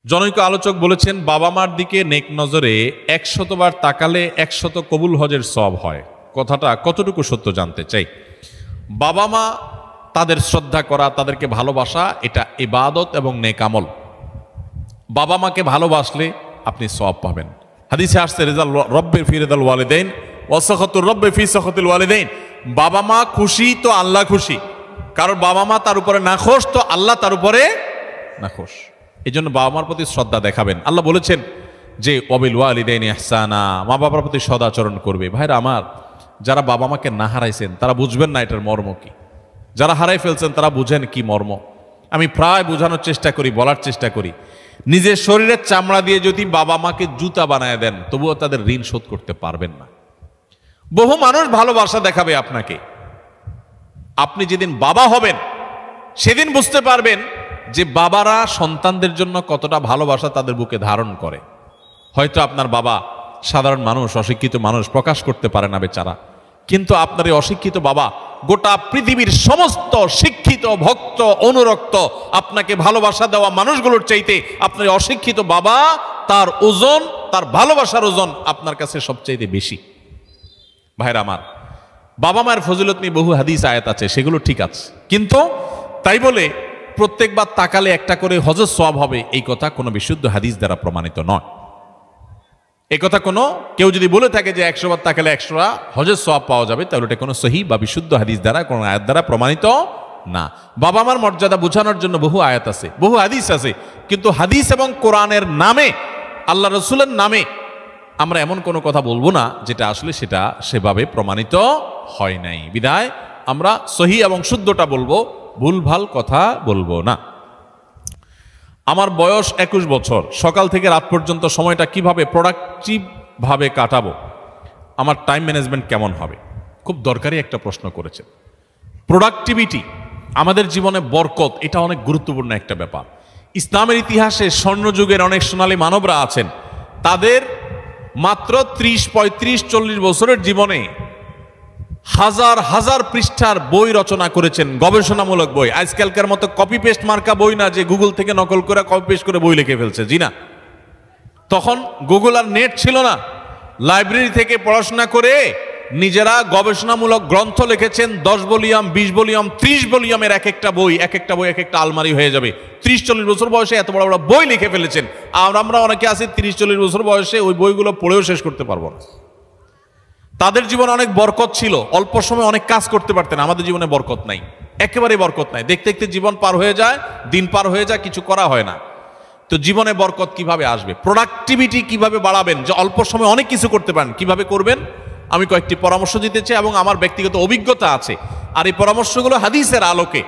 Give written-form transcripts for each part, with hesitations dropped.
জনৈক আলোচক বলেছেন, বাবা মার দিকে নেক নজরে 100 বার তাকালে 100 কবুল হজের সওয়াব হয়। কথাটা কতটুকু সত্য জানতে চাই। বাবা মা তাদের শ্রদ্ধা করা, তাদেরকে ভালোবাসা, এটা ইবাদত এবং নেক আমল। বাবা মাকে ভালোবাসলে আপনি সওয়াব পাবেন। হাদিসে আসছে, রিজাল রব্বে ফি রিদাল ওয়ালিদাইন ওয়া সাখাতুর রব্বে ফি সাখাতিল ওয়ালিদাইন। বাবা মা খুশি তো আল্লাহ খুশি, কারণ বাবা মা তার উপরে নাখোশ তো আল্লাহ তার উপরে নাখোশ। এই জন্য বাবা মার প্রতি শ্রদ্ধা দেখাবেন। আল্লাহ বলেছেন যে ওয়াবিল ওয়ালিদাইনি ইহসানা, মা বাবার প্রতি সদাচরণ করবে। ভাইরা আমার, যারা বাবা মাকে না হারাইছেন তারা বুঝবেন না এটার মর্ম কি। যারা হারাই ফেলছেন তারা বুঝেন কি মর্ম। আমি প্রায় বোঝানোর চেষ্টা করি, বলার চেষ্টা করি, নিজের শরীরের চামড়া দিয়ে যদি বাবা মাকে জুতা বানায় দেন তবুও তাদের ঋণ শোধ করতে পারবেন না। বহু মানুষ ভালোবাসা দেখাবে আপনাকে, আপনি যেদিন বাবা হবেন সেদিন বুঝতে পারবেন যে বাবারা সন্তানদের জন্য কতটা ভালোবাসা তাদের বুকে ধারণ করে। হয়তো আপনার বাবা সাধারণ মানুষ, অশিক্ষিত মানুষ, প্রকাশ করতে পারে না বেচারা, কিন্তু আপনার এই অশিক্ষিত বাবা গোটা পৃথিবীর সমস্ত শিক্ষিত, ভক্ত, অনুরক্ত, আপনাকে ভালোবাসা দেওয়া মানুষগুলোর চাইতে আপনার অশিক্ষিত বাবা, তার ওজন, তার ভালোবাসার ওজন আপনার কাছে সবচাইতে বেশি। ভাইরা আমার, বাবা মায়ের ফজিলত নিয়ে বহু হাদিস আয়াত আছে, সেগুলো ঠিক আছে, কিন্তু তাই বলে প্রত্যেকবার তাকালে একটা করে হজের সওয়াব হবে এই কথা কোনো বিশুদ্ধ হাদিস দ্বারা প্রমাণিত নয়। এই কথা কোনো কেউ যদি বলে থাকে যে 100 বার তাকালে 100টা হজের সওয়াব পাওয়া যাবে, তাহলে এটা কোনো সহিহ বা বিশুদ্ধ হাদিস দ্বারা, কোনো আয়াত দ্বারা প্রমাণিত না। বাবা মার মর্যাদা বোঝানোর জন্য বহু আয়াত আছে, বহু হাদিস আছে, কিন্তু হাদিস এবং কোরআনের নামে, আল্লাহ রসুলের নামে আমরা এমন কোনো কথা বলবো না যেটা আসলে সেটা সেভাবে প্রমাণিত হয় নাই। বিধায় আমরা সহিহ এবং শুদ্ধটা বলবো, ভুলভাল কথা বলবো না। আমার বয়স 21 বছর, সকাল থেকে রাত পর্যন্ত সময়টা কিভাবে প্রোডাক্টিভ ভাবে কাটাবো, আমার টাইম ম্যানেজমেন্ট কেমন হবে? খুব দরকারি একটা প্রশ্ন করেছেন। প্রোডাক্টিভিটি আমাদের জীবনে বরকত, এটা অনেক গুরুত্বপূর্ণ একটা ব্যাপার। ইসলামের ইতিহাসে স্বর্ণযুগের অনেক সোনালী মানবরা আছেন, তাদের মাত্র 30, 35, 40 বছরের জীবনে হাজার হাজার পৃষ্ঠার বই রচনা করেছেন, গবেষণামূলক বই। আজকালকার মতো কপি পেস্ট মার্কা বই না যে গুগল থেকে নকল করে কপি পেস্ট করে বই লিখে ফেলছে, জি না। তখন গুগল আর নেট ছিল না, লাইব্রেরি থেকে পড়াশোনা করে নিজেরা গবেষণামূলক গ্রন্থ লিখেছেন। 10 ভলিউম, 20 ভলিউম, 30 ভলিউমের এক একটা বই, এক একটা আলমারি হয়ে যাবে। 30-40 বছর বয়সে এত বড় বড় বই লিখে ফেলেছেন। আর আমরা অনেকে আছি 30-40 বছর বয়সে ওই বইগুলো পড়েও শেষ করতে পারবো না। তাদের জীবনে অনেক বরকত ছিল, অল্প সময় অনেক কাজ করতে পারতেন। আমাদের জীবনে বরকত নাই, একেবারে বরকত নাই। দেখতে দেখতে জীবন পার হয়ে যায়, দিন পার হয়ে যায়, কিছু করা হয় না। তো জীবনে বরকত কিভাবে আসবে, প্রোডাক্টিভিটি কিভাবে বাড়াবেন, যে অল্প সময় অনেক কিছু করতে পারেন, কিভাবে করবেন আমি কয়েকটি পরামর্শ দিতে চাই এবং আমার ব্যক্তিগত অভিজ্ঞতা আছে। আর এই পরামর্শগুলো হাদিসের আলোকে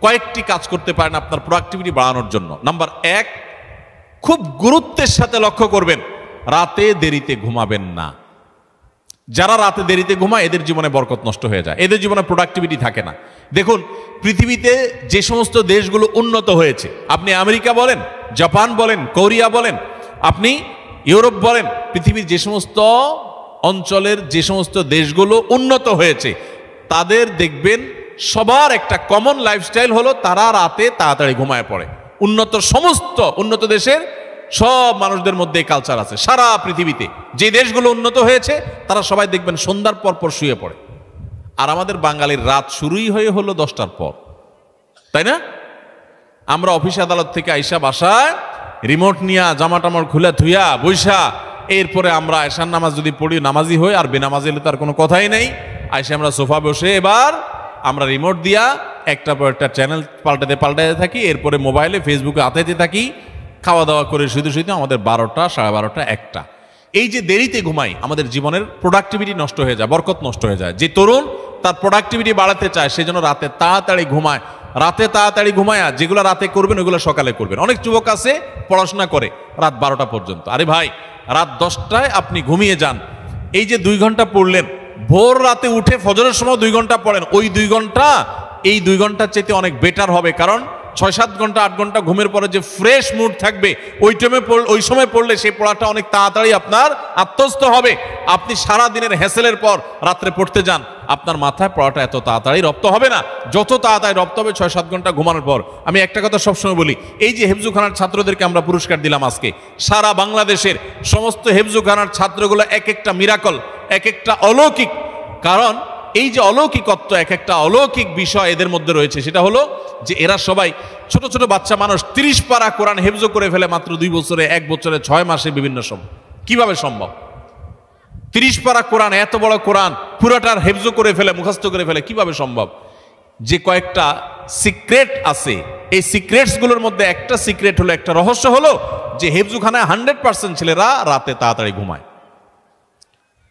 কয়েকটি কাজ করতে পারেন আপনার প্রোডাক্টিভিটি বাড়ানোর জন্য। নাম্বার 1, খুব গুরুত্বের সাথে লক্ষ্য করবেন, রাতে দেরিতে ঘুমাবেন না। যারা রাতে দেরিতে ঘুমায় এদের জীবনে বরকত নষ্ট হয়ে যায়, এদের জীবনে প্রোডাক্টিভিটি থাকে না। দেখুন, পৃথিবীতে যে সমস্ত দেশগুলো উন্নত হয়েছে, আপনি আমেরিকা বলেন, জাপান বলেন, কোরিয়া বলেন, আপনি ইউরোপ বলেন, পৃথিবীর যে সমস্ত অঞ্চলের যে সমস্ত দেশগুলো উন্নত হয়েছে, তাদের দেখবেন সবার একটা কমন লাইফস্টাইল হলো তারা রাতে তাড়াতাড়ি ঘুমায় পড়ে। সমস্ত উন্নত দেশের সব মানুষদের মধ্যে এই কালচার আছে। সারা পৃথিবীতে যে দেশগুলো উন্নত হয়েছে তারা সবাই দেখবেন সন্ধ্যার পর পর শুয়ে পড়ে। আর আমাদের বাঙালির রাত শুরুই হলো 10টার পর, তাই না? আমরা অফিস আদালত থেকে আইসা বাসায় রিমোট নিয়া, জামা টামার খুলে ধুইয়া বৈশা, এরপরে আমরা এশার নামাজ যদি পড়ি, নামাজি হই, আর বেনামাজি হলে তার কোনো কথাই নেই। আইসা আমরা সোফা বসে এবার আমরা রিমোট দিয়া একটা পর একটা চ্যানেল পাল্টাতে থাকি, এরপরে মোবাইলে ফেসবুকে আতাইতে থাকি, খাওয়া দাওয়া করে শুধু আমাদের 12টা, 12:30, 1টা। এই যে দেরিতে ঘুমাই, আমাদের জীবনের প্রোডাক্টিভিটি নষ্ট হয়ে যায়, বরকত নষ্ট হয়ে যায়। যে তরুণ তার প্রোডাক্টিভিটি বাড়াতে চায় সেজন্য রাতে তাড়াতাড়ি ঘুমায়। রাতে তাড়াতাড়ি ঘুমায়, যেগুলো রাতে করবেন ওইগুলো সকালে করবেন। অনেক যুবক আছে পড়াশোনা করে রাত 12টা পর্যন্ত। আরে ভাই, রাত 10টায় আপনি ঘুমিয়ে যান। এই যে 2 ঘন্টা পড়লেন, ভোর রাতে উঠে ফজরের সময় 2 ঘন্টা পড়েন, ওই 2 ঘন্টা এই 2 ঘন্টার চাইতে অনেক বেটার হবে। কারণ 6-7 ঘন্টা 8 ঘন্টা ঘুমের পরে যে ফ্রেশ মুড থাকবে, ওই সময় পড়লে সেই পড়াটা অনেক তাড়াতাড়ি আপনার আত্মস্থ হবে। আপনি সারা দিনের হ্যাসেলের পর রাত্রে পড়তে যান, আপনার মাথায় পড়াটা এত তাড়াতাড়ি রপ্ত হবে না। যত তাড়াতাড়ি রপ্ত হবে 6-7 ঘন্টা ঘুমানোর পর। আমি একটা কথা সবসময় বলি, এই যে হেফজুখানার ছাত্রদেরকে আমরা পুরস্কার দিলাম আজকে, সারা বাংলাদেশের সমস্ত হেফজুখানার ছাত্রগুলো এক একটা মিরাকল, এক একটা অলৌকিক। কারণ এই যে অলৌকিকত্ব, এক একটা অলৌকিক বিষয় এদের মধ্যে রয়েছে, সেটা হলো যে এরা সবাই ছোট ছোট বাচ্চা মানুষ 30 পারা কোরআন হেফজ করে ফেলে মাত্র 2 বছরে, 1 বছরে, 6 মাসে, বিভিন্ন সময়। কিভাবে সম্ভব? 30 পারা কোরআন, এত বড় কোরআন পুরাটার হেফজ করে ফেলে, মুখস্থ করে ফেলে, কিভাবে সম্ভব? যে কয়েকটা সিক্রেট আছে, এই সিক্রেটসগুলোর মধ্যে একটা সিক্রেট হলো, একটা রহস্য হলো যে হেফজুখানায় 100% ছেলেরা রাতে তাড়াতাড়ি ঘুমায়।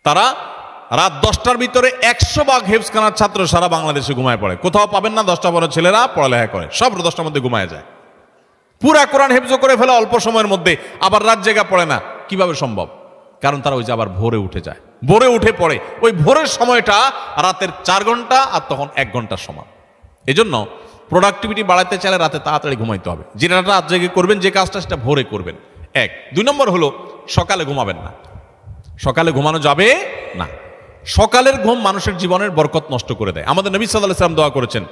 তারা রাত 10টার ভিতরে 100 ভাগ হেফজখানার ছাত্র সারা বাংলাদেশে ঘুমায় পড়ে। কোথাও পাবেন না 10টা বড় ছেলেরা পড়ালেখা করে, সব 10টার মধ্যে ঘুমায় যায়। পুরা কোরআন হেফজ করে ফেলে অল্প সময়ের মধ্যে, আবার রাত জেগা পড়ে না। কিভাবে সম্ভব? কারণ তারা ওই যে আবার ভোরে উঠে যায়, ভোরে উঠে পড়ে। ওই ভোরের সময়টা রাতের 4 ঘন্টা, আর তখন 1 ঘন্টার সমান। এজন্য প্রোডাক্টিভিটি বাড়াতে চাইলে রাতে তাড়াতাড়ি ঘুমাইতে হবে। যেটা রাত জেগে করবেন, যে কাজটা, সেটা ভোরে করবেন। 1। 2 নম্বর হলো সকালে ঘুমাবেন না। সকালে ঘুমানো যাবে না। সকালের ঘুম মানুষের জীবনের বরকত নষ্ট করে দেয়। আমাদের নবী সাল্লাল্লাহু আলাইহি ওয়াসাল্লাম দোয়া করেছেন,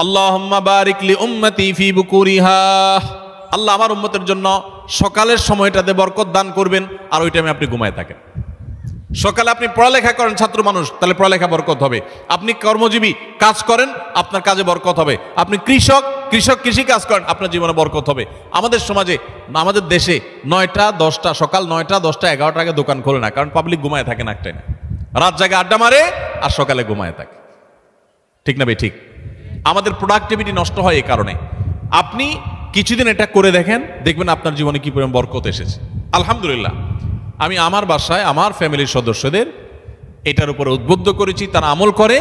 আল্লাহুম্মা বারিক লি উম্মতি ফি বুকুরিহা, আল্লাহ আমার উম্মতের জন্য সকালের সময়টাতে বরকত দান করবেন, আর ওই টাইমে আপনি ঘুমায় থাকেন। সকালে আপনি পড়ালেখা করেন, ছাত্র মানুষ, তাহলে পড়ালেখা বরকত হবে। আপনি কর্মজীবী কাজ করেন, আপনার কাজে বরকত হবে। আপনি কৃষক কৃষি কাজ করেন, আপনার জীবনে বরকত হবে। আমাদের সমাজে, আমাদের দেশে 9টা 10টা, সকাল 9টা 10টা 11টা আগে দোকান খোলে না, কারণ পাবলিক ঘুমায় থাকে না, একটাই না, রাত জায়গায় আড্ডা মারে আর সকালে ঘুমায় থাকে। ঠিক না ভাই? ঠিক। আমাদের প্রোডাক্টিভিটি নষ্ট হয় এই কারণে। আপনি কিছুদিন এটা করে দেখেন, দেখবেন আপনার জীবনে কি পরিমাণ বরকত এসেছে। আলহামদুলিল্লাহ, আমি আমার বাসায় আমার ফ্যামিলির সদস্যদের এটার উপরে উদ্বুদ্ধ করেছি, তারা আমল করে,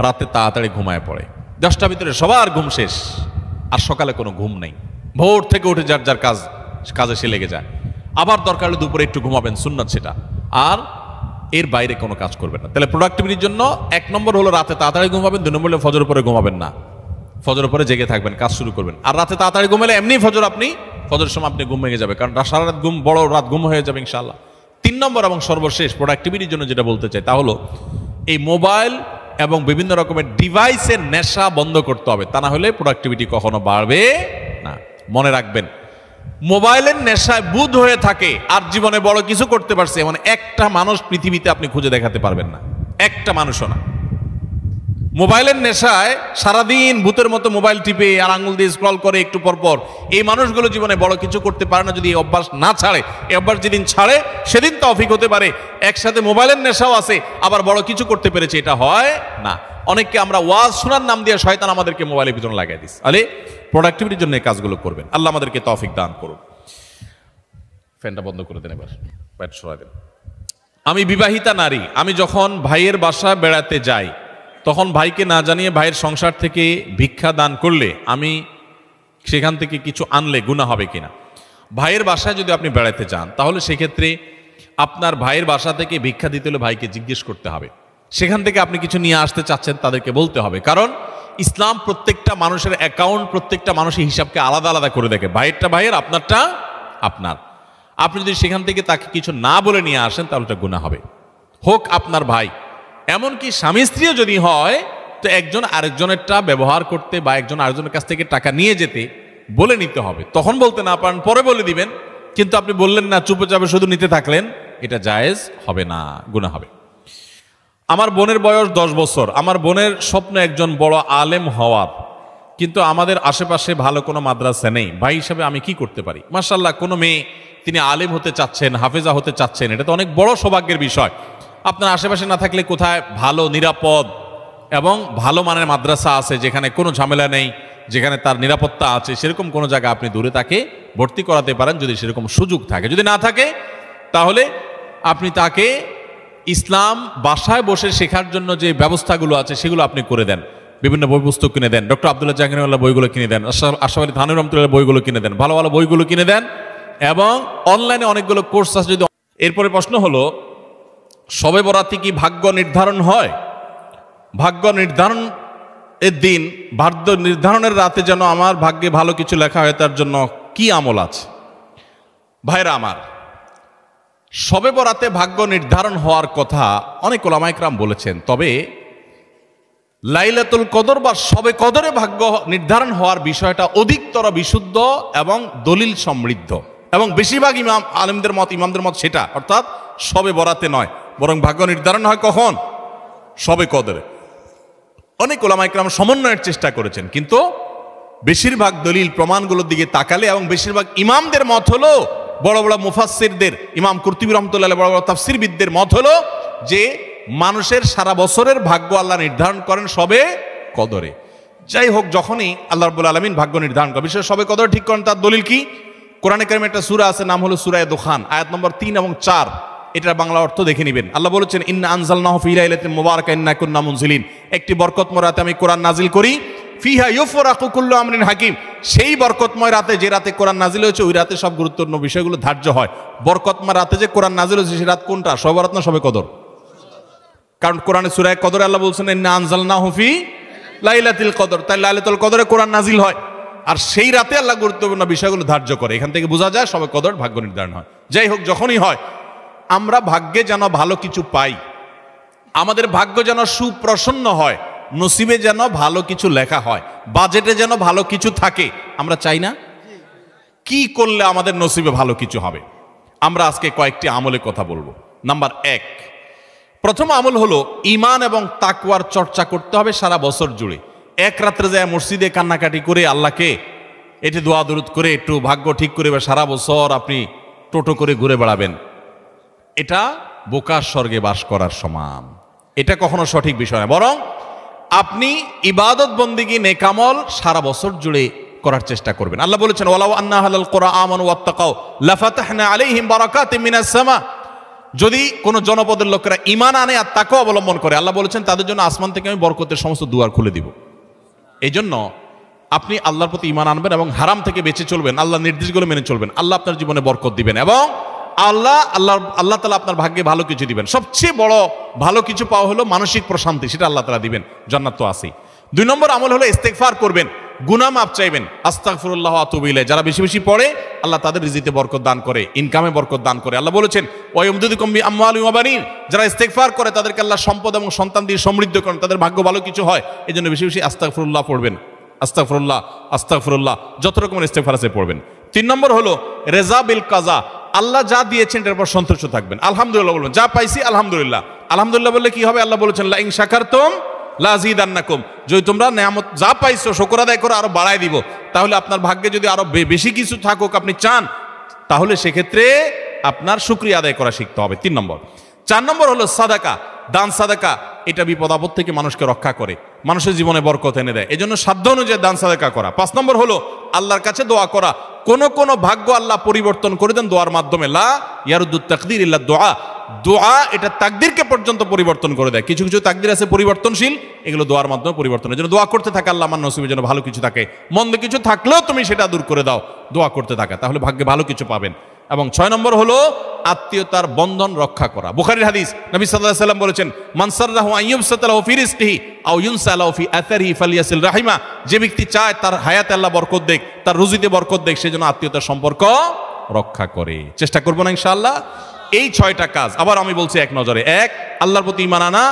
রাতে তাড়াতাড়ি ঘুমায় পড়ে। 10টার ভিতরে সবার ঘুম শেষ, আর সকালে কোনো ঘুম নেই। ভোর থেকে উঠে যার যার কাজে সে লেগে যায়। আবার দরকার হলে দুপুরে একটু ঘুমাবেন, সুন্নাত সেটা, আর এর বাইরে কোনো কাজ করবেন না। তাহলে প্রোডাক্টিভিটির জন্য 1 নম্বর হলো রাতে তাড়াতাড়ি ঘুমাবেন। 2 নম্বর হলো ফজর পরে ঘুমাবেন না, ফজর পরে জেগে থাকবেন, কাজ শুরু করবেন। আর রাতে তাড়াতাড়ি ঘুমালে এমনি ফজরের সময় আপনি ঘুম ভেঙে যাবে, কারণ সারা রাত ঘুম, বড় রাত ঘুম হয়ে যাবে ইনশাআল্লাহ। 3 নম্বর এবং সর্বশেষ প্রোডাক্টিভিটির জন্য যেটা বলতে চাই, তা হলো এই মোবাইল এবং বিভিন্ন রকমের ডিভাইসের নেশা বন্ধ করতে হবে। তা না হলে প্রোডাক্টিভিটি কখনো বাড়বে না। মনে রাখবেন, মোবাইলের নেশায় বুধ হয়ে থাকে আর জীবনে বড় কিছু করতে পারছে এমন একটা মানুষ পৃথিবীতে আপনি খুঁজে দেখাতে পারবেন না, একটা মানুষও না। মোবাইলের নেশায় সারাদিন ভূতের মতো মোবাইল টিপে আর আঙুল দিয়ে স্ক্রল করে একটু পরপর, এই মানুষগুলো জীবনে বড় কিছু করতে পারে না যদি এই অভ্যাস না ছাড়ে। এই অভ্যাস যেদিন ছাড়ে সেদিন তৌফিক হতে পারে। একসাথে মোবাইলের নেশাও আছে, আবার বড় কিছু করতে পেরেছে, এটা হয় না। অনেককে আমরা ওয়াজ শোনার নাম দিয়ে শয়তান আমাদেরকে মোবাইলের ভিতরে লাগাই দিস। আরে প্রোডাক্টিভিটির জন্য এই কাজগুলো করবেন। আল্লাহ আমাদেরকে তৌফিক দান করুন। ফ্যানটা বন্ধ করে দেন, এবার ব্যাট সরাই দেন। আমি বিবাহিতা নারী, আমি যখন ভাইয়ের বাসায় বেড়াতে যাই, তখন ভাইকে না জানিয়ে ভাইয়ের সংসার থেকে ভিক্ষা দান করলে, আমি সেখান থেকে কিছু আনলে গুনাহ হবে কিনা? ভাইয়ের বাসায় যদি আপনি বেড়াতে যান, তাহলে সেক্ষেত্রে আপনার ভাইয়ের বাসা থেকে ভিক্ষা দিতে হলে ভাইকে জিজ্ঞেস করতে হবে। সেখান থেকে আপনি কিছু নিয়ে আসতে চাচ্ছেন, তাদেরকে বলতে হবে। কারণ ইসলাম প্রত্যেকটা মানুষের অ্যাকাউন্ট, প্রত্যেকটা মানুষের হিসাবকে আলাদা আলাদা করে দেখে। ভাইয়েরটা ভাইয়ের, আপনারটা আপনার। আপনি যদি সেখান থেকে তাকে কিছু না বলে নিয়ে আসেন, তাহলে এটা গুনাহ হবে, হোক আপনার ভাই। এমনকি স্বামী স্ত্রীও যদি হয়, তো একজন আরেকজনেরটা ব্যবহার করতে বা একজন আরেকজনের কাছ থেকে টাকা নিয়ে যেতে বলে নিতে হবে। তখন বলতে না পারেন, পরে বলে দিবেন, কিন্তু আপনি বললেন না, চুপচাপে শুধু নিতে থাকলেন, এটা জায়েজ হবে না, গুনাহ হবে। আমার বোনের বয়স 10 বছর। আমার বোনের স্বপ্ন একজন বড় আলেম হওয়ার, কিন্তু আমাদের আশেপাশে ভালো কোনো মাদ্রাসা নেই। ভাই হিসাবে আমি কি করতে পারি? মাশাআল্লাহ, কোনো মেয়ে তিনি আলেম হতে চাচ্ছেন, হাফেজা হতে চাচ্ছেন, এটা তো অনেক বড় সৌভাগ্যের বিষয়। আপনার আশেপাশে না থাকলে কোথায় ভালো, নিরাপদ এবং ভালো মানের মাদ্রাসা আছে, যেখানে কোনো ঝামেলা নেই, যেখানে তার নিরাপত্তা আছে, সেরকম কোনো জায়গা আপনি দূরে তাকে ভর্তি করাতে পারেন, যদি সেরকম সুযোগ থাকে। যদি না থাকে, তাহলে আপনি তাকে ইসলাম বাসায় বসে শেখার জন্য যে ব্যবস্থাগুলো আছে সেগুলো আপনি করে দেন। বিভিন্ন বই পুস্তক কিনে দেন, ডক্টর আব্দুল্লাহ জাহাঙ্গীর বইগুলো কিনে দেন, আশরাফ আলী থানভী রহমাতুল্লাহ বইগুলো কিনে দেন, ভালো ভালো বইগুলো কিনে দেন, এবং অনলাইনে অনেকগুলো কোর্স আছে। যদি এরপরে প্রশ্ন হলো, শবে বরাতে কি ভাগ্য নির্ধারণ হয়? ভাগ্য নির্ধারণ এর দিন, ভাগ্য নির্ধারণের রাতে যেন আমার ভাগ্যে ভালো কিছু লেখা হয়, তার জন্য কি আমল আছে? ভাইরা আমার, শবে বরাতে ভাগ্য নির্ধারণ হওয়ার কথা অনেক উলামায়ে কেরাম বলেছেন। তবে লাইলাতুল কদর বা শবে কদরে ভাগ্য নির্ধারণ হওয়ার বিষয়টা অধিকতর বিশুদ্ধ এবং দলিল সমৃদ্ধ, এবং বেশিরভাগ ইমামদের মত সেটা, অর্থাৎ শবে বরাতে নয়, বরং ভাগ্য নির্ধারণ হয় কখন? শবে কদরে। অনেক ওলামা ইকরাম সমন্বয়ের চেষ্টা করেছেন, কিন্তু বেশিরভাগ দলিল প্রমাণগুলোর দিকে তাকালে এবং বেশিরভাগ ইমামদের মত হলো, বড় বড় মুফাসসিরদের, ইমাম কুরতুবী রাহমাতুল্লাহ, বড় বড় তাফসীরবিদদের মত হলো যে মানুষের সারা বছরের ভাগ্য আল্লাহ নির্ধারণ করেন শবে কদরে। যাই হোক, যখনই আল্লাহ রাব্বুল আলামিন ভাগ্য নির্ধারণ করেন, বিশেষ শবে কদর ঠিক করেন, তার দলিল কি? কোরআনে কারিমে একটা সূরা আছে, নাম হলো সূরা দুখান, আয়াত নম্বর 3 এবং 4। এটার বাংলা অর্থ দেখে নেবেন। আল্লাহ বলেছেন, ইন্না আনজালনাহু ফি লাইলাতিন মুবারাকাতিন ইন্না কুন্না মুনজিলিন, একটি বরকতময় রাতে আমি কোরআন নাজিল করি, ফিহা ইউফরাকু কুল্লু আমরিন হাকিম, সেই বরকতময় রাতে, যে রাতে কোরআন নাজিল হয়েছে, ওই রাতে সব গুরুত্বপূর্ণ বিষয়গুলো ধার্য হয়। বরকতময় রাতে যে কোরআন নাজিল হয়েছে, সেই রাত কোনটা? শবে বরাত না শবে কদর? কারণ কোরআনে সূরা কদরে আল্লাহ বলছেন, ইন্না আনজালনাহু ফি লাইলাতিল কদর, তাই লাইলাতুল কদরে কোরআন নাজিল হয়, আর সেই রাতে আল্লাহ গুরুত্বপূর্ণ বিষয়গুলো ধার্য করে। এখান থেকে বোঝা যায় শবে কদর ভাগ্য নির্ধারণ হয়। যাই হোক, যখনই হয়, আমরা ভাগ্যে যেন ভালো কিছু পাই, আমাদের ভাগ্য যেন সুপ্রসন্ন হয়, নসিবে যেন ভালো কিছু লেখা হয়, বাজেটে যেন ভালো কিছু থাকে, আমরা চাই না? কি করলে আমাদের নসিবে ভালো কিছু হবে? আমরা আজকে কয়েকটি আমলের কথা বলবো। নাম্বার 1, প্রথম আমল হলো ঈমান এবং তাকওয়ার চর্চা করতে হবে সারা বছর জুড়ে। এক রাত্রে যায় মসজিদে কান্নাকাটি করে আল্লাহকে এটি দোয়া দরুদ করে একটু ভাগ্য ঠিক করে সারা বছর আপনি টোটো করে ঘুরে বেড়াবেন, এটা বোকার স্বর্গে বাস করার সমান। এটা কখনো সঠিক বিষয় না, বরং আপনি ইবাদত বন্দেগী নেকামল সারা বছর জুড়ে করার চেষ্টা করবেন। আল্লাহ বলেছেন, ওয়ালাউ আন্না আহলাল কুরআ আমানু ওয়াত্তাকাউ লাফাতাহনা আলাইহিম বারাকাতিম মিনাস সামা, যদি কোন জনপদের লোকেরা ঈমান আনে আর তাকওয়া অবলম্বন করে, আল্লাহ বলেছেন তাদের জন্য আসমান থেকে আমি বরকতের সমস্ত দুয়ার খুলে দিব। এই জন্য আপনি আল্লাহর প্রতি ঈমান আনবেন এবং হারাম থেকে বেঁচে চলবেন, আল্লাহর নির্দেশগুলো মেনে চলবেন, আল্লাহ আপনার জীবনে বরকত দিবেন এবং আল্লাহ তাআলা আপনার ভাগ্যে ভালো কিছু দিবেন। সবচেয়ে বড় ভালো কিছু পাওয়া হলো মানসিক প্রশান্তি, সেটা আল্লাহ তাআলা দিবেন, জান্নাত তো আছেই। 2 নম্বর আমল হলো ইস্তেগফার করবেন, গুনাহ মাফ চাইবেন, আস্তাগফিরুল্লাহ ওয়া আতুবু ইলাইহি। যারা বেশি বেশি পড়ে, আল্লাহ তাদের রিজিকে বরকত দান করে, ইনকামে বরকত দান করে। আল্লাহ বলেছেন, ওয়া ইউমদিদুকুম বিআমওয়ালিন ওয়া বানিন, যারা ইস্তেগফার করে তাদেরকে আল্লাহ সম্পদ এবং সন্তান দিয়ে সমৃদ্ধ করেন, তাদের ভাগ্য ভালো কিছু হয়। এজন্য বেশি বেশি আস্তাগফিরুল্লাহ পড়বেন, আস্তাগফিরুল্লাহ আস্তাগফিরুল্লাহ, যত রকমের ইস্তেগফার আছে পড়বেন। 3 নম্বর হলো রেজা বিল কাজা, আল্লাহ যা দিয়েছেন এর উপর সন্তুষ্ট থাকবেন, আলহামদুলিল্লাহ বলবেন, যা পাইছি আলহামদুলিল্লাহ। আলহামদুলিল্লাহ বললে কি হবে? আল্লাহ বলেছেন, লা ইন শাকারতুম লাযিদান্নাকুম, যদি তোমরা নেয়ামত যা পাইছো শুকর আদায় করে আরো বাড়ায় দিব। তাহলে আপনার ভাগ্যে যদি আরো বেশি কিছু থাকুক আপনি চান, তাহলে সেক্ষেত্রে আপনার শুকরিয়া আদায় করা শিখতে হবে। 3 নম্বর। 4 নম্বর হলো সাদাকা, দান সাদাকা, এটা বিপদ আপদ থেকে মানুষকে রক্ষা করে, মানুষের জীবনে বরকত এনে দেয়, এজন্য সাধ্য অনুযায়ী দান সাদাকা করা। 5 নম্বর হলো আল্লাহর কাছে দোয়া করা। কোন ভাগ্য আল্লাহ পরিবর্তন করে দেন দোয়ার মাধ্যমে, লা ইয়ারুদ্দুত তাকদির ইল্লা দোয়া, দোয়া এটা তাকদিরকে পর্যন্ত পরিবর্তন করে দেয়। কিছু কিছু তাকদির আছে পরিবর্তনশীল, এগুলো দোয়ার মাধ্যমে পরিবর্তনের জন্য দোয়া করতে থাকে, আল্লাহ আমার নসিবে যেন ভালো কিছু থাকে, মন্দ কিছু থাকলেও তুমি সেটা দূর করে দাও, দোয়া করতে থাকা, তাহলে ভাগ্যে ভালো কিছু পাবেন। এবং 6 নম্বর হলো আত্মীয়তার বন্ধন রক্ষা করা। বুখারীর হাদিস, নবী সাল্লাল্লাহু আলাইহি ওয়াসাল্লাম বলেছেন, মান সাররাহু আন ইউবসাতা লাহু ফি রিজকিহি আও ইউনসা লাহু ফি আথারিহি ফালিয়াসিল রাহিমা, যে ব্যক্তি চায় তার হায়াতে আল্লাহ বরকত দেখ, তার রুজিতে বরকত দেখ, সেজন্য আত্মীয়তার সম্পর্ক রক্ষা করে। চেষ্টা করব না ইনশাআল্লাহ। এই 6টা কাজ আবার আমি বলছি এক নজরে। 1, আল্লাহর প্রতি ঈমান আনা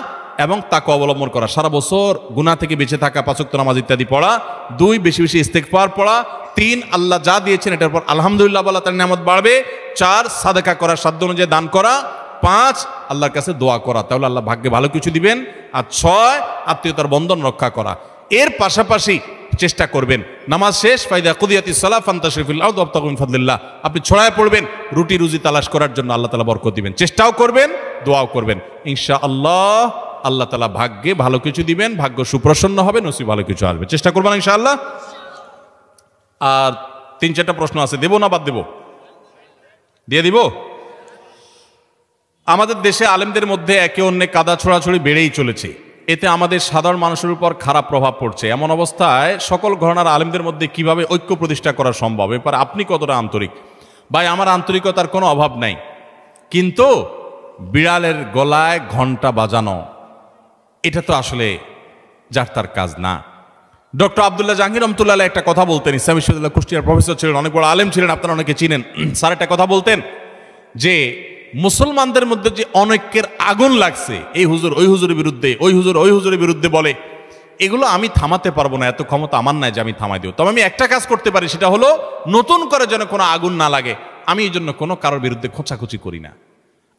এবং তাকওয়া অবলম্বন করা, সারা বছর গুনাহ থেকে বেঁচে থাকা, 5 ওয়াক্ত নামাজ ইত্যাদি পড়া। 2, বেশি বেশি ইস্তেগফার পড়া। 3, আল্লাহ যা দিয়েছেন এটার পর আলহামদুলিল্লাহ বলা, তার নিয়ামত বাড়বে। 4, সাদাকা করা, সাধ্য অনুযায়ী দান করা। 5, আল্লাহর কাছে দোয়া করা, তাহলে আল্লাহ ভাগ্যে ভালো কিছু দিবেন। আর 6, আত্মীয়তার বন্ধন রক্ষা করা। এর পাশাপাশি চেষ্টা করবেন নামাজ শেষ, ফাইদা কুদিয়াতিস সালাহ ফান্তাশিরু ফিল আরদি ওয়াবতাগু মিন ফাদলিল্লাহ, আপনি ছড়ায় পড়বেন রুটি রুজি তালাশ করার জন্য, আল্লাহ তাআলা বরকত দিবেন। চেষ্টাও করবেন, দোয়াও করবেন, ইনশাআল্লাহ আল্লাহ তাআলা ভাগ্যে ভালো কিছু দিবেন, ভাগ্য সুপ্রসন্ন হবে, নসিব ভালো কিছু আসবে। চেষ্টা করবেন ইনশাআল্লাহ। আর 3-4টা প্রশ্ন আছে, দেব না বাদ দেব? দিয়ে দিব। আমাদের দেশে আলেমদের মধ্যে একে অন্যে কাদা ছোড়াছড়ি বেড়েই চলেছে, এতে আমাদের সাধারণ মানুষের উপর খারাপ প্রভাব পড়ছে। এমন অবস্থায় সকল ঘরানার আলেমদের মধ্যে কিভাবে ঐক্য প্রতিষ্ঠা করা সম্ভব? এরপর আপনি কতটা আন্তরিক? ভাই, আমার আন্তরিকতার কোনো অভাব নাই, কিন্তু বিড়ালের গলায় ঘন্টা বাজানো এটা তো আসলে যার তার কাজ না। ডক্টর আব্দুল্লাহ জাহাঙ্গীর রহমতুল্লাহ আলাইহি একটা কথা বলতেন, ইসলাম বিশ্ববিদ্যালয় কুষ্টিয়ার প্রফেসর ছিলেন, অনেক বড় আলেম ছিলেন, আপনারা অনেকে চিনেন। স্যার একটা কথা বলতেন যে মুসলমানদের মধ্যে যে অনৈক্যের আগুন লাগছে, এই হুজুর ওই হুজুরের বিরুদ্ধে, ওই হুজুর ওই হুজুরের বিরুদ্ধে বলে, এগুলো আমি থামাতে পারবো না, এত ক্ষমতা আমার নাই যে আমি থামাই দেব। তবে আমি একটা কাজ করতে পারি, সেটা হলো নতুন করে যেন কোনো আগুন না লাগে, আমি এই জন্য কোনো কারোর বিরুদ্ধে খোঁচাখুচি করি না।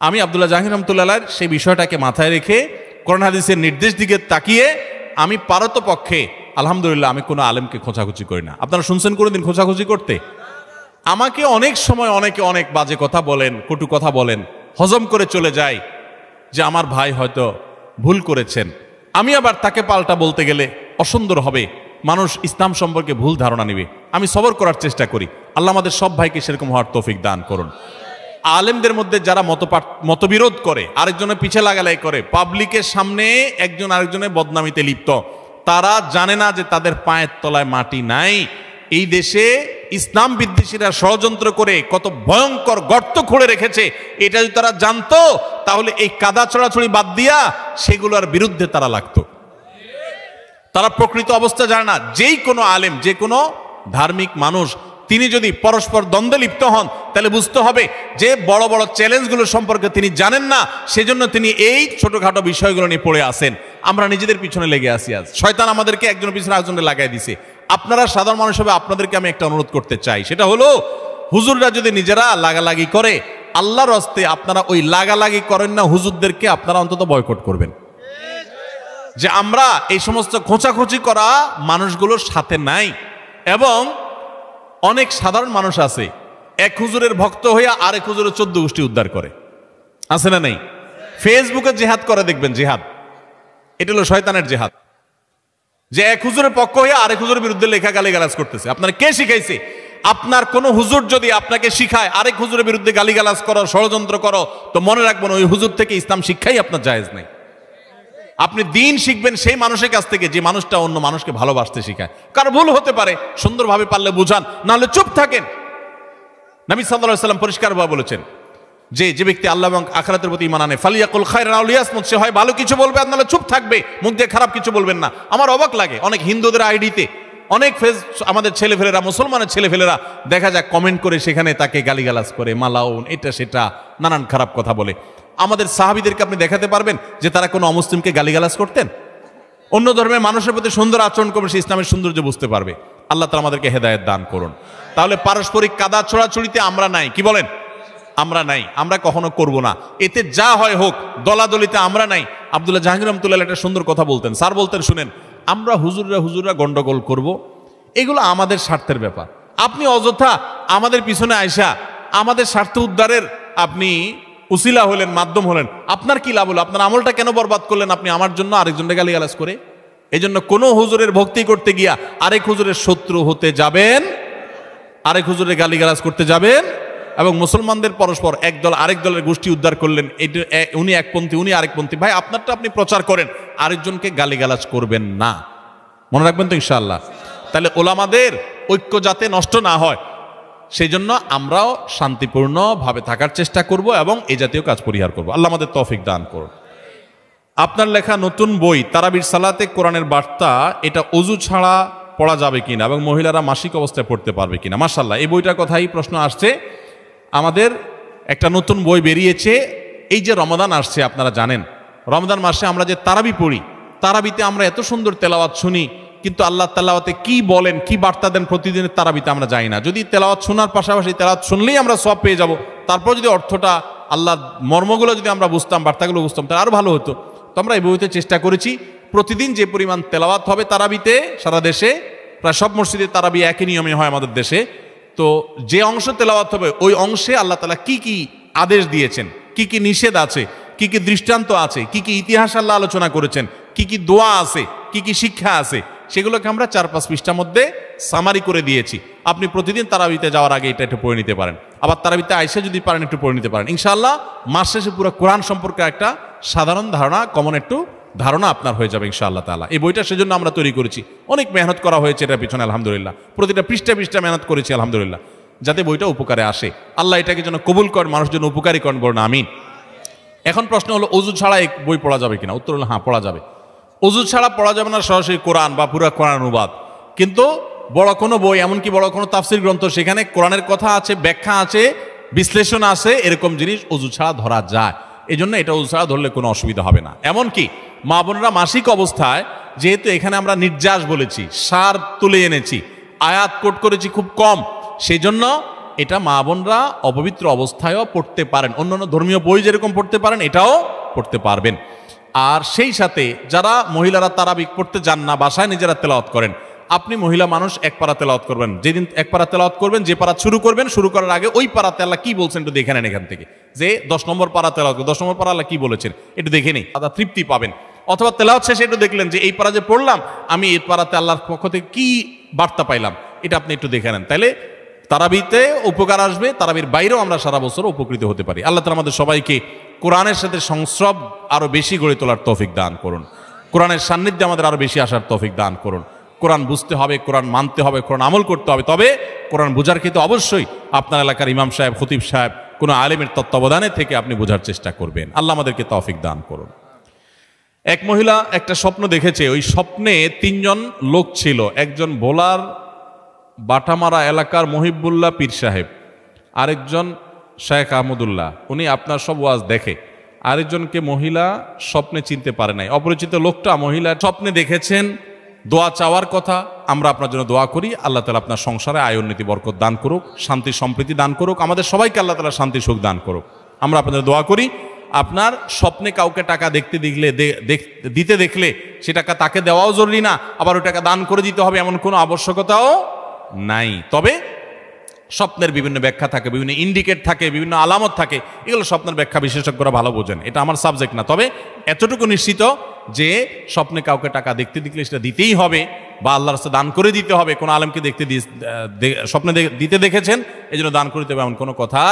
আমি আব্দুল্লাহ জাহাঙ্গীর রহমতুল্লাহ সেই বিষয়টাকে মাথায় রেখে কোরআন হাদিসের নির্দেশ দিকে তাকিয়ে আমি পারতপক্ষে আলহামদুলিল্লাহ আমি কোনো আলেমকে খোঁচাখুচি করি না। আপনারা শুনছেন কোনোদিন খোঁচাখুচি করতে? আমাকে অনেক সময় অনেকে অনেক বাজে কথা বলেন, কটু কথা বলেন, হজম করে চলে যায় যে আমার ভাই হয়তো ভুল করেছেন। আমি আবার তাকে পাল্টা বলতে গেলে অসুন্দর হবে, মানুষ ইসলাম সম্পর্কে ভুল ধারণা নেবে। আমি সবর করার চেষ্টা করি। আল্লাহ আমাদের সব ভাইকে সেরকম হওয়ার তৌফিক দান করুন। আলেমদের মধ্যে যারা মতবিরোধ করে, আরেকজনের পিছে লাগালাই করে, পাবলিকের সামনে একজন আরেকজনের বদনামিতে লিপ্ত, তারা জানে না যে তাদের পায়ের তলায় মাটি নাই। এই দেশে ইসলাম বিদ্বেষীরা ষড়যন্ত্র করে কত ভয়ঙ্কর গর্ত খুঁড়ে রেখেছে, এটা যদি তারা জানতো তাহলে এই কাদা ছড়াছড়ি বাদ দিয়া সেগুলোর বিরুদ্ধে তারা লাগতো। তারা প্রকৃত অবস্থা জানে না। যেই কোনো আলেম, যে কোনো ধার্মিক মানুষ তিনি যদি পরস্পর দ্বন্দ্বে লিপ্ত হন, তাহলে বুঝতে হবে যে বড় বড় চ্যালেঞ্জগুলো সম্পর্কে তিনি জানেন না, সেজন্য তিনি এই ছোটখাটো বিষয়গুলো নিয়ে পড়ে আসেন। আমরা নিজেদের পিছনে লেগে আসি। আজ শয়তান আমাদেরকে একজনের পিছনে একজনে লাগাই দিছে। আপনারা সাধারণ মানুষ হবে, আপনাদেরকে আমি একটা অনুরোধ করতে চাই, সেটা হলো হুজুররা যদি নিজেরা লাগালাগি করে, আল্লাহর হস্তে আপনারা ওই লাগালাগি করেন না, হুজুরদেরকে আপনারা অন্তত বয়কট করবেন। যে আমরা এই সমস্ত খোঁচাখুচি করা মানুষগুলোর সাথে নাই। এবং অনেক সাধারণ মানুষ আছে এক হুজুরের ভক্ত হইয়া আরেক হুজুরের 14 গোষ্ঠী উদ্ধার করে, আছে না নেই? ফেসবুকে জেহাদ করে দেখবেন, জেহাদ এটা হলো শয়তানের জেহাদ। যে এক হুজুরের পক্ষ হইয়া আরেক হুজুরের বিরুদ্ধে লেখা গালিগালাজ করতেছে। আপনার কে শিখাইছে? আপনার কোন হুজুর যদি আপনাকে শিখায় আরেক হুজুরের বিরুদ্ধে গালিগালাজ করো, ষড়যন্ত্র করো, তো মনে রাখবেন ওই হুজুর থেকে ইসলাম শিক্ষাই আপনার জায়েজ নাই। আপনি দিন শিখবেন সেই মানুষের কাছ থেকে যে মানুষটা অন্য মানুষকে ভালোবাসতে শিখায়। কারো ভুল হতে পারে, সুন্দরভাবে পারলে বুঝান, নাহলে চুপ থাকেন। নবী সাল্লাল্লাহু আলাইহি ওয়াসাল্লাম পরিষ্কারভাবে বলেছেন যে যে ব্যক্তি আল্লাহ এবং আখিরাতের প্রতি ঈমান আনে ফালিয়াকুল খায়রান আও লিয়াসমুত, সে হয় ভালো কিছু বলবে আর নাহলে চুপ থাকবে, মুখ দিয়ে খারাপ কিছু বলবেন না। আমার অবাক লাগে অনেক হিন্দুদের আইডিতে অনেক আমাদের ছেলেফেলেরা, মুসলমানের ছেলেফেলেরা দেখা যায় কমেন্ট করে সেখানে তাকে গালিগালাজ করে, মালাউন, এটা সেটা নানান খারাপ কথা বলে। আমাদের সাহাবীদেরকে আপনি দেখাতে পারবেন যে তারা কোনো অমুসলিমকে গালিগালাজ করতেন? অন্য ধর্মের মানুষের প্রতি সুন্দর আচরণ করবে, সে ইসলামের সৌন্দর্য বুঝতে পারবে। আল্লাহ তাআলা আমাদেরকে হেদায়েত দান করুন। তাহলে পারস্পরিক কাদা ছোড়াছুড়িতে আমরা নাই, কি বলেন? আমরা নাই, আমরা কখনো করব না। এতে যা হয় হোক, দলাদলিতে আমরা নাই। আব্দুল্লাহ জাহাঙ্গীর রহমতুল্লাহ একটা সুন্দর কথা বলতেন, স্যার বলতেন, শুনেন, আমরা হুজুররা গন্ডগোল করব, এগুলো আমাদের স্বার্থের ব্যাপার। আপনি অযথা আমাদের পিছনে আইসা আমাদের স্বার্থ উদ্ধারের আপনি উসিলা হলেন, মাধ্যম হলেন, আপনার কি লাভ হলো? আপনার আমলটা কেন বরবাদ করলেন আপনি আমার জন্য আরেকজনকে গালিগালাজ করে? এই জন্য কোনো হুজুরের ভক্তি করতে গিয়া আরেক হুজুরের শত্রু হতে যাবেন, আরেক হুজুরের গালিগালাজ করতে যাবেন, এবং মুসলমানদের পরস্পর একদল আরেক দলের গোষ্ঠী উদ্ধার করলেন, উনি একপন্থী উনি আরেকপন্থী। ভাই, আপনারটা আপনি প্রচার করেন, আরেকজনকে গালিগালাজ করবেন না, মনে রাখবেন তো ইনশাআল্লাহ। তাহলে ওলামাদের ঐক্য যাতে নষ্ট না হয় সেই জন্য আমরাও শান্তিপূর্ণভাবে থাকার চেষ্টা করব এবং এই জাতীয় কাজ পরিহার করব। আল্লাহ আমাদের তৌফিক দান করুন। আপনার লেখা নতুন বই তারাবির সালাতে কোরআনের বার্তা, এটা ওযু ছাড়া পড়া যাবে কিনা এবং মহিলারা মাসিক অবস্থায় পড়তে পারবে কিনা? মাশাআল্লাহ, এই বইটার কথাই প্রশ্ন আসছে। আমাদের একটা নতুন বই বেরিয়েছে। এই যে রমাদান আসছে, আপনারা জানেন রমজান মাসে আমরা যে তারাবি পড়ি, তারাবিতে আমরা এত সুন্দর তেলাওয়াত শুনি, কিন্তু আল্লাহ তেলাওয়াতে কি বলেন, কি বার্তা দেন প্রতিদিনের তারাবিতে আমরা জানি না। যদি তেলাওয়াত শোনার পাশাপাশি তেলাওয়াত শুনলেই আমরা সওয়াব পেয়ে যাব, তারপর যদি অর্থটা, আল্লাহর মর্মগুলো যদি আমরা বুঝতাম, বার্তাগুলো বুঝতাম, তাহলে আরো ভালো হতো। তো আমরা এই বইতে চেষ্টা করেছি প্রতিদিন যে পরিমাণ তেলাওয়াত হবে তারাবিতে, সারা দেশে প্রায় সব মসজিদে তারাবি একই নিয়মে হয় আমাদের দেশে, তো যে অংশ তেলাওয়াত হবে ওই অংশে আল্লাহ তাআলা কি কি আদেশ দিয়েছেন, কি কি নিষেধ আছে, কি কি দৃষ্টান্ত আছে, কি কি ইতিহাস আল্লাহ আলোচনা করেছেন, কি কি দোয়া আছে, কি কি শিক্ষা আছে, সেগুলোকে আমরা 4-5 পৃষ্ঠার মধ্যে সামারি করে দিয়েছি। আপনি প্রতিদিন তারাবিতে যাওয়ার আগে এটা একটু পড়ে নিতে পারেন, আবার তারাবিতে আইসা যদি পারেন একটু পড়ে নিতে পারেন। ইনশাআল্লাহ মাস শেষে পুরো কোরআন সম্পর্কে একটা সাধারণ ধারণা, কমন একটু ধারণা আপনার হয়ে যাবে ইনশাআল্লাহ তাআলা। এই বইটা সেজন্য আমরা তৈরি করেছি, অনেক মেহনত করা হয়েছে এটার পিছনে আলহামদুলিল্লাহ, প্রতিটা পৃষ্ঠা মেহনত করেছি আলহামদুলিল্লাহ, যাতে বইটা উপকারে আসে। আল্লাহ এটাকে যেন কবুল করেন, মানুষ যেন উপকারী করেন, বলেন আমিন। এখন প্রশ্ন হলো ওযু ছাড়া এই বই পড়া যাবে কিনা? উত্তর হলো হ্যাঁ, পড়া যাবে। ওযু ছাড়া পড়া যাবে না সরাসরি কোরআন বা পুরা কোরআন অনুবাদ, কিন্তু বড় কোনো বই, এমনকি বড় কোনো তাফসীর গ্রন্থ, সেখানে কোরআনের কথা আছে, ব্যাখ্যা আছে, বিশ্লেষণ আছে, এরকম জিনিস ওযু ছাড়া ধরা যায়। এই জন্য এটা ওযু ছাড়া ধরলে কোনো অসুবিধা হবে না। এমনকি মা বোনেরা মাসিক অবস্থায় যেহেতু এখানে আমরা নির্যাস বলেছি, সার তুলে এনেছি, আয়াত কোট করেছি খুব কম, সেই জন্য এটা মা বোনরা অপবিত্র অবস্থায়ও পড়তে পারেন। অন্যান্য ধর্মীয় বই যেরকম পড়তে পারেন এটাও পড়তে পারবেন। আর সেই সাথে যারা মহিলারা তারাবি পড়তে যান না, বাসায় নিজেরা তেলাওয়াত করেন, আপনি মহিলা মানুষ এক পারা তেলাওয়াত করবেন। যেদিন এক পারা তেলাওয়াত করবেন, যে পারা শুরু করবেন, শুরু করার আগে ওই পারাতে আল্লাহ কি বলছেন একটু দেখে নেন। এখান থেকে যে 10 নম্বর পারা তেলাওয়াত, 10 নম্বর পারা আল্লাহ কি বলেছেন একটু দেখে নিই, আদা তৃপ্তি পাবেন। অথবা তেলাওয়াত শেষে একটু দেখলেন যে এই পারা যে পড়লাম, আমি এই পারাতে আল্লাহর পক্ষ থেকে কি বার্তা পাইলাম, এটা আপনি একটু দেখে নেন। তাইলে তারাবিতে উপকার আসবে, তারাবির বাইরেও আমরা সারা বছর উপকৃত হতে পারি। আল্লাহ তাআলা আমাদের সবাইকে কোরআনের সাথে সংস্রব আরো বেশি গড়ে তোলার তৌফিক দান করুন। কোরআনের সান্নিধ্যে আমাদের আরো বেশি আসার তৌফিক দান করুন। কোরআন বুঝতে হবে, কোরআন মানতে হবে, কোরআন আমল করতে হবে। তবে কোরআন বোঝার ক্ষেত্রে অবশ্যই আপনার এলাকার ইমাম সাহেব, খতিব সাহেব, কোনো আলেমের তত্ত্বাবধানে থেকে আপনি বোঝার চেষ্টা করবেন। আল্লাহ আমাদেরকে তৌফিক দান করুন। এক মহিলা একটা স্বপ্ন দেখেছে, ওই স্বপ্নে 3 জন লোক ছিল। একজন বোলার বাটামারা এলাকার মহিবুল্লাহ পীর সাহেব, আরেকজন শেখ আহমদুল্লাহ, উনি আপনার সব ওয়াজ দেখে। আরেকজনকে মহিলা স্বপ্নে চিনতে পারে নাই। অপরিচিত লোকটা মহিলা স্বপ্নে দেখেছেন দোয়া চাওয়ার কথা। আমরা আপনার জন্য দোয়া করি, আল্লাহ তাআলা আপনার সংসারে আয় উন্নতি বরকত দান করুক, শান্তি সম্প্রীতি দান করুক, আমাদের সবাইকে আল্লাহ তাআলা শান্তি সুখ দান করুক। আমরা আপনাদের দোয়া করি। আপনার স্বপ্নে কাউকে টাকা দিতে দেখলে সে টাকা তাকে দেওয়াও জরুরি না, আবার ওই টাকা দান করে দিতে হবে এমন কোনো আবশ্যকতাও নাই। তবে স্বপ্নের বিভিন্ন ব্যাখ্যা থাকে, বিভিন্ন ইন্ডিকেট থাকে, বিভিন্ন আলামত থাকে, এগুলো স্বপ্নের ব্যাখ্যা বিশেষজ্ঞরা ভালো বোঝেন, এটা আমার সাবজেক্ট না। তবে এতটুকু নিশ্চিত যে স্বপ্নে কাউকে টাকা দেখতে দেখলে সেটা দিতেই হবে বা আল্লাহর রাস্তায় দান করে দিতে হবে। কোনো আলেমকে স্বপ্নে দিতে দেখেছেন এই জন্য দান করে দিতে হবে এমন কোনো কথা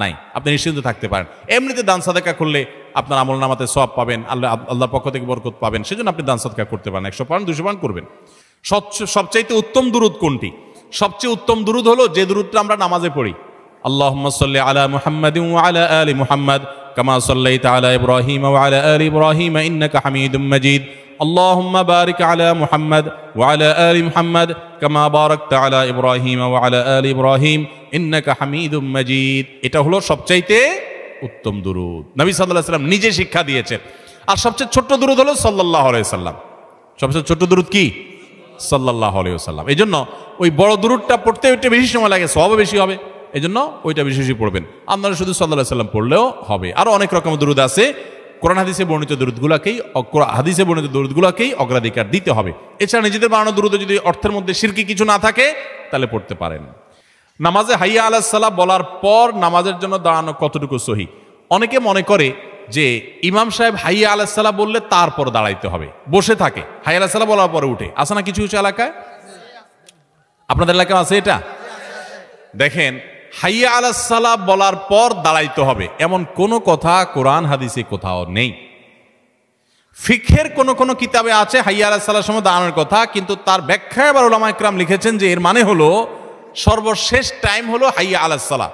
নাই, আপনি নিশ্চিন্ত থাকতে পারেন। এমনিতে দান সাদাকা করলে আপনার আমল নামাতে সওয়াব পাবেন, আল্লাহর পক্ষ থেকে বরকত পাবেন, সেজন্য আপনি দান সাদাকা করতে পারেন। 100 পারেন, 200 পারেন করবেন। সবচাইতে উত্তম দুরূদ কোনটি? সবচেয়ে উত্তম দুরূদ হলো যে দুরূদটা আমরা নামাজে পড়ি, আল্লাহুম্মা সাল্লি আলা মুহাম্মাদিন ওয়া আলা আলি মুহাম্মাদ কামা সাল্লাইতা আলা ইব্রাহিম ওয়া আলা আলি ইব্রাহিম ইন্নাকা হামিদুম মাজিদ। আল্লাহুম্মা বারিক আলা মুহাম্মাদ ওয়া আলা আলি মুহাম্মাদ কামা বারাকতা আলা ইব্রাহিম ওয়া আলা আলি ইব্রাহিম ইন্নাকা হামিদুম মাজিদ। এটা হলো সবচাইতে উত্তম দুরূদ, নবী সাল্লাল্লাহু আলাইহি ওয়াসাল্লাম নিজে শিক্ষা দিয়েছেন। আর সবচেয়ে ছোট দুরূদ হলো সাল্লাল্লাহু আলাইহি ওয়াসাল্লাম। সবচেয়ে ছোট দুরূদ কি? সাল্লাল্লাহু আলাইহি ওয়াসাল্লাম। এই জন্য ওই বড় দুরূদটা পড়তে একটু বেশি সময় লাগে, সওয়াবও বেশি হবে, এই জন্য ওইটা বেশি বেশি পড়বেন। আপনারা শুধু সাল্লাল্লাহু আলাইহি ওয়াসাল্লাম পড়লেও হবে। আরো অনেক রকমের দুরূদ আছে, কোরআন হাদিসে বর্ণিত দুরূদগুলোকেই অগ্রাধিকার দিতে হবে। এছাড়া নিজেদের বানানো দুরূদ যদি অর্থের মধ্যে শিরকি কিছু না থাকে তাহলে পড়তে পারেন। নামাজে হাইয়া আলাস সালাহ বলার পর নামাজের জন্য দাঁড়ানো কতটুকু সহি? অনেকে মনে করে যে ইমাম সাহেব হাইয়া আলাস সালাহ বললে তারপর দাঁড়াইতে হবে, বসে থাকে, হাইয়া আলাস সালাহ বলার পরে উঠে। আছে না কিছু কিছু এলাকায়? আপনাদের এলাকায় আছে এটা? দেখেন, হাইয়া আলাস সালাহ বলার পর দাঁড়াইতে হবে এমন কোনো কথা কোরআন হাদিসে কোথাও নেই। ফিকহের কোন কোন কিতাবে আছে হাইয়া আলাস সালাহর সময় দাঁড়ানোর কথা, কিন্তু তার ব্যাখ্যায় আবার উলামায়ে কেরাম লিখেছেন যে এর মানে হলো সর্বশেষ টাইম হলো হাইয়া আলাস সালাহ।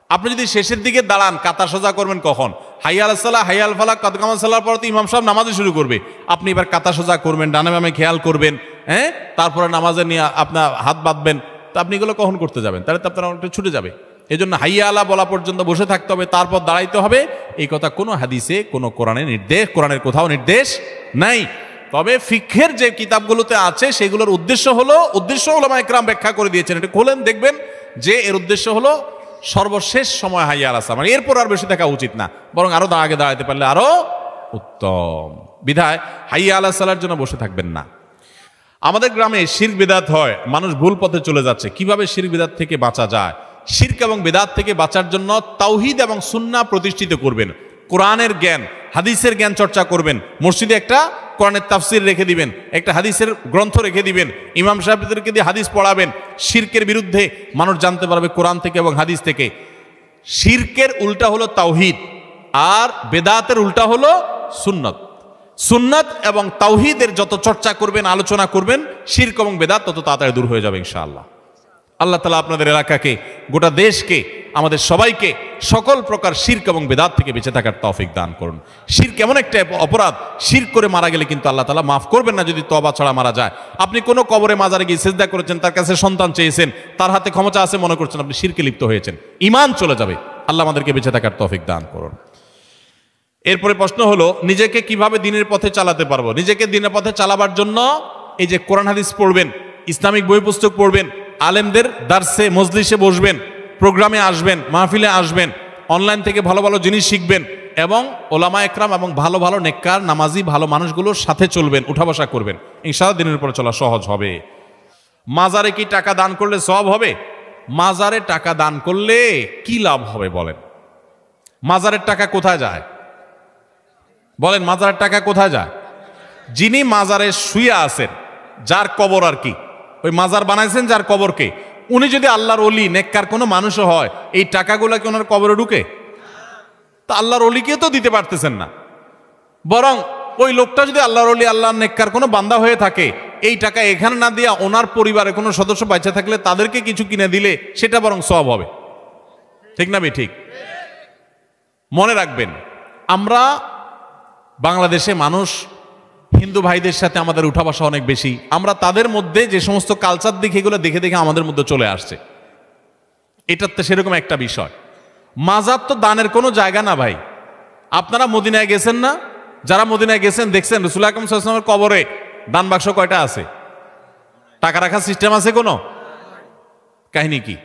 আপনি যদি শেষের দিকে দাঁড়ান, কাতা সোজা করবেন কখন? হাইয়া আলাস সালাহ, হাইয়া আল ফালাহ, কাদ কামাত সালাহর পর তো ইমাম সাহেব নামাজে শুরু করবে, আপনি এবার কাতা সোজা করবেন, ডানে বামে খেয়াল করবেন, হ্যাঁ, তারপরে নামাজে নিয়ে আপনার হাত বাঁধবেন। তো আপনি এগুলো কখন করতে যাবেন? তাহলে তো আপনার অনেকটা ছুটে যাবে। এই জন্য হাইয়া আলা বলা পর্যন্ত বসে থাকতে হবে, তারপর দাঁড়াইতে হবে, এই কথা কোনো হাদিসে কোনো কোরআনের কোথাও নির্দেশ নাই। তবে ফিকহের যে কিতাবগুলোতে আছে সেগুলোর উদ্দেশ্য উলামায়ে কেরাম ব্যাখ্যা করে দিয়েছেন। এটা খোলেন দেখবেন যে এর উদ্দেশ্য হলো সর্বশেষ সময় হাইয়া আলা সালাহ, মানে এরপর আর বেশি থাকা উচিত না, বরং আরো আগে দাঁড়াইতে পারলে আরো উত্তম। বিধায় হাইয়া আলা সালাহর জন্য বসে থাকবেন না। আমাদের গ্রামে শিরক বিদআত হয়, মানুষ ভুল পথে চলে যাচ্ছে। কিভাবে শিরক বিদআত থেকে বাঁচা যায়? শিরক এবং বিদআত থেকে বাঁচার জন্য তাওহীদ এবং সুন্নাহ প্রতিষ্ঠিত করবেন, কোরআনের জ্ঞান, হাদিসের জ্ঞান চর্চা করবেন। মসজিদে একটা কোরআনের তাফসির রেখে দিবেন, একটা হাদিসের গ্রন্থ রেখে দিবেন, ইমাম সাহেবদেরকে দিয়ে হাদিস পড়াবেন। শিরকের বিরুদ্ধে মানুষ জানতে পারবে কোরআন থেকে এবং হাদিস থেকে। শিরকের উল্টা হলো তাওহীদ, আর বিদআতের উল্টা হলো সুন্নাত। সুন্নাত এবং তাওহীদের যত চর্চা করবেন, আলোচনা করবেন, শিরক এবং বিদআত তত তাড়াতাড়ি দূর হয়ে যাবে ইনশাআল্লাহ। আল্লাহ তাআলা আপনাদের এলাকাকে, গোটা দেশকে, আমাদের সবাইকে সকল প্রকার শিরক এবং বিদআত থেকে বেঁচে থাকার তৌফিক দান করুন। শিরক এমন একটা অপরাধ, শিরক করে মারা গেলে কিন্তু আল্লাহ তাআলা মাফ করবেন না যদি তওবা ছাড়া মারা যায়। আপনি কোনো কবরে মাজারে গিয়ে সিজদা করেছেন, তার কাছে সন্তান চেয়েছেন, তার হাতে ক্ষমতা আছে মনে করছেন, আপনি শিরকে লিপ্ত হয়েছেন, ঈমান চলে যাবে। আল্লাহ আমাদেরকে বেঁচে থাকার তৌফিক দান করুন। এরপরে প্রশ্ন হলো, নিজেকে কিভাবে দিনের পথে চালাতে পারবো? নিজেকে দিনের পথে চালাবার জন্য এই যে কোরআন হাদিস পড়বেন, ইসলামিক বই পুস্তক পড়বেন, আলেমদের দার্সে মজলিসে বসবেন, প্রোগ্রামে আসবেন, মাহফিলে আসবেন, অনলাইন থেকে ভালো ভালো জিনিস শিখবেন এবং ওলামা একরাম এবং ভালো ভালো নেককার নামাজি ভালো মানুষগুলোর সাথে চলবেন, উঠা বসা করবেন। ইনশাআল্লাহ দিনের উপরে চলা সহজ হবে। মাজারে কি টাকা দান করলে সওয়াব হবে? মাজারে টাকা দান করলে কি লাভ হবে বলেন? মাজারের টাকা কোথায় যায় বলেন? মাজারের টাকা কোথায় যায়? যিনি মাজারে শুয়ে আছেন, যার কবর আর কি, ওই মাজার বানাইছেন যার কবরকে, উনি যদি আল্লাহর ওলি নেককার কোনো মানুষও হয়, এই টাকাগুলো কি ওনার কবরে ঢুকে? তা আল্লাহর ওলিকে তো দিতে পারতেছেন না, বরং ওই লোকটা যদি আল্লাহর ওলি আল্লাহর নেককার কোনো বান্দা হয়ে থাকে, এই টাকা এখানে না দিয়া ওনার পরিবারের কোনো সদস্য বাঁচা থাকলে তাদেরকে কিছু কিনে দিলে সেটা বরং সওয়াব হবে। ঠিক না ঠিক? মনে রাখবেন, আমরা বাংলাদেশে মানুষ, হিন্দু ভাইদের সাথে আমাদের উঠা বসা অনেক বেশি। আমরা তাদের মধ্যে যে সমস্ত কালচার দেখে, এগুলো দেখে দেখে আমাদের মধ্যে চলে আসছে। এটার তো সেরকম একটা বিষয়। মাজার তো দানের কোনো জায়গা না ভাই। আপনারা মদিনায় গেছেন না? যারা মদিনায় গেছেন দেখছেন রাসূল আকরাম সাল্লাল্লাহু আলাইহি ওয়াসাল্লামের কবরে দান বাক্স কয়টা আছে? টাকা রাখার সিস্টেম আছে কোনো? কাহিনী কি?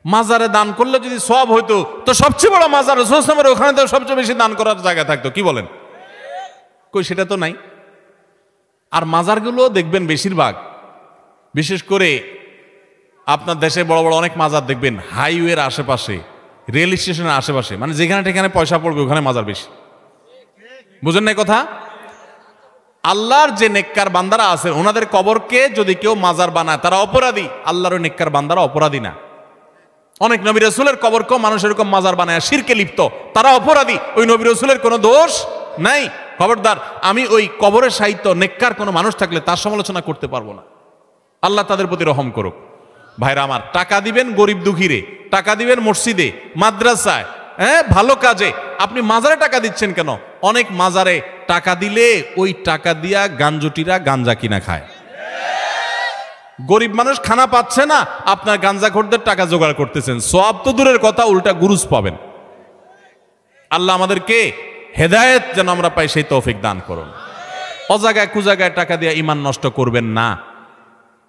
মাজারে দান করলে যদি সওয়াব হইতো তো সবচেয়ে বড় মাজার রাসূল সাল্লাল্লাহু আলাইহি ওয়াসাল্লামের, ওখানে তো সবচেয়ে বেশি দান করার জায়গা থাকতো। কি বলেন? কই, সেটা তো নাই। আর মাজারগুলো দেখবেন বেশিরভাগ, বিশেষ করে আপনার দেশে বড় বড় অনেক মাজার দেখবেন হাইওয়ের আশেপাশে, রেল স্টেশনের আশেপাশে, মানে যেখানে টেখানে পয়সা পড়বে ওখানে মাজার বেশি। বুঝেন না কথা? আল্লাহর যে নেককার বান্দারা আছেন ওনাদের কবরকে যদি কেউ মাজার বানায় তারা অপরাধী, আল্লাহর নেককার বান্দারা অপরাধী না। অনেক নবী রাসূলের কবরকেও মানুষ এরকম মাজার বানায় শিরকে লিপ্ত, তারা অপরাধী, ওই নবী রাসূলের কোনো দোষ নাই। খবরদার, আমি ওই কবরের সাহিত্য নেককার কোনো মানুষ থাকলে তার সমালোচনা করতে পারবো না। আল্লাহ তাদের প্রতি রহম করুক। ভাইরা আমার, টাকা দিবেন গরিব দুঃখীরে, টাকা দিবেন মসজিদে, মাদ্রাসায়, ভালো কাজে। আপনি মাজারে টাকা দিচ্ছেন কেন? অনেক মাজারে টাকা দিলে ওই টাকা দিয়া গাঞ্জটিরা গাঞ্জা কিনা খায়। গরিব মানুষ খানা পাচ্ছে না, আপনার গাঞ্জাখোরদের টাকা জোগাড় করতেছেন। সওয়াব তো দূরের কথা, উল্টা গুরুজ পাবেন। আল্লাহ আমাদেরকে হেদায়েত যেন আমরা পাই সেই তৌফিক দান করুন। অজাগায় কুজাগায় টাকা দিয়ে ঈমান নষ্ট করবেন না,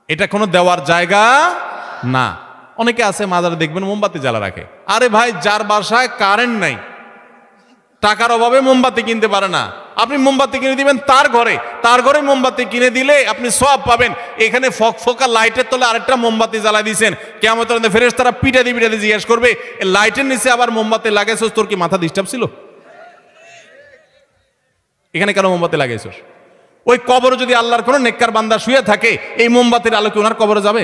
এটা কোনো দেওয়ার জায়গা না। অনেকে আছে মাজারে দেখবেন মোমবাতি জ্বালা রাখে। আরে ভাই, যার বাসায় কারেন্ট নাই, টাকার অভাবে মোমবাতি কিনতে পারে না, আপনি মোমবাতি কিনে দিবেন তার ঘরে, তার ঘরে মোমবাতি কিনে দিলে আপনি সওয়াব পাবেন। এখানে ফকফকা লাইটের তলে আরেকটা মোমবাতি জ্বালা দিয়েছেন, কিয়ামতের দিন ফেরেশতারা পিটাদি জিজ্ঞেস করবে, লাইটের নিচে আবার মোমবাতি লাগাইছস, তোর কি মাথা ডিস্টার্ব ছিল? এখানে কেন মোমবাতি লাগাইছস? ওই কবরে যদি আল্লাহর কোনো নেককার বান্দা শুয়ে থাকে, এই মোমবাতির আলো কি ওনার কবরে যাবে?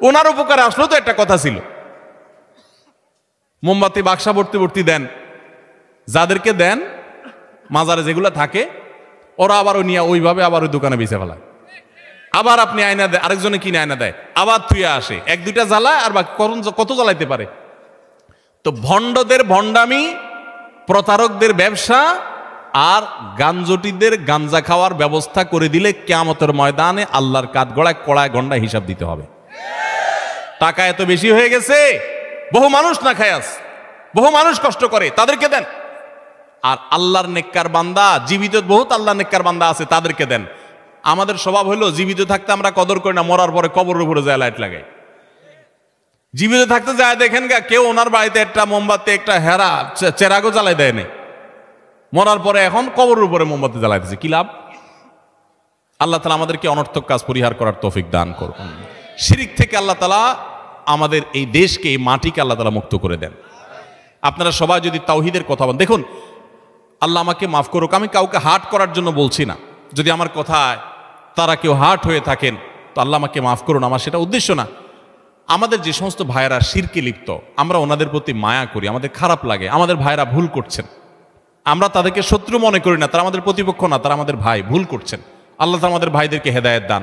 ওনার উপকারে আসলো তো একটা কথা ছিল। মোমবাতি বাক্সা ভর্তি ভর্তি দেন, যাদেরকে দেন মাজারে যেগুলো থাকে, ওরা আবার ওই নিয়ে ওইভাবে আবার ওই দোকানে বেঁচে ফেলায়। আবার আপনি আয়না দেয়, আরেকজনে কিনে আয়না দেয়, আবার থুয়ে আসে, এক দুইটা জ্বালায়, আর বাকি কত জ্বালাইতে পারে? তো ভণ্ডদের ভণ্ডামি, প্রতারকদের ব্যবসা আর গাঞ্জটিদের গাঞ্জা খাওয়ার ব্যবস্থা করে দিলে কিয়ামতের ময়দানে আল্লাহর কাঠগড়ায় কড়ায় গন্ডা হিসাব দিতে হবে। টাকা এত বেশি হয়ে গেছে, বহু মানুষ না খায়, বহু মানুষ কষ্ট করে, তাদেরকে দেন। আর আল্লাহর নেককার বান্দা, জীবিত বহুত আল্লাহর নেককার বান্দা আছে, তাদেরকে দেন। আমাদের স্বভাব হলো জীবিত থাকতে আমরা কদর করি না, মরার পরে কবরের উপরে যায় লাইট লাগাই। জীবিত থাকতে যায় দেখেন গা, কেউ ওনার বাড়িতে একটা মোমবাতি, একটা হেরা চেরাগও জ্বালাই দেয় নাই, মরার পরে এখন কবরের উপরে মোমবাতি জ্বালাইতেছে। কি লাভ? আল্লাহ তাআলা আমাদেরকে অনর্থক কাজ পরিহার করার তৌফিক দান করুন। শিরিক থেকে আল্লাহ তাআলা আমাদের এই দেশকে, এই মাটিকে আল্লাহ তাআলা মুক্ত করে দেন। আপনারা সবাই যদি তাওহীদের কথা বলেন, দেখুন আল্লাহ আমাকে মাফ করুক, আমি কাউকে হার্ট করার জন্য বলছি না। যদি আমার কথায় তারা কেউ হার্ট হয়ে থাকেন তো আল্লাহ আমাকে মাফ করুন, আমার সেটা উদ্দেশ্য না। আমাদের যে সমস্ত ভাইয়েরা শিরকে লিপ্ত, আমরা ওনাদের প্রতি মায়া করি, আমাদের খারাপ লাগে, আমাদের ভাইয়েরা ভুল করছেন, আমরা তাদেরকে শত্রু মনে করি না, তারা আমাদের প্রতিপক্ষ না, তারা আমাদের ভাই, ভুল করছেন। আল্লাহ তাআলা আমাদের ভাইদেরকে হেদায়েত দান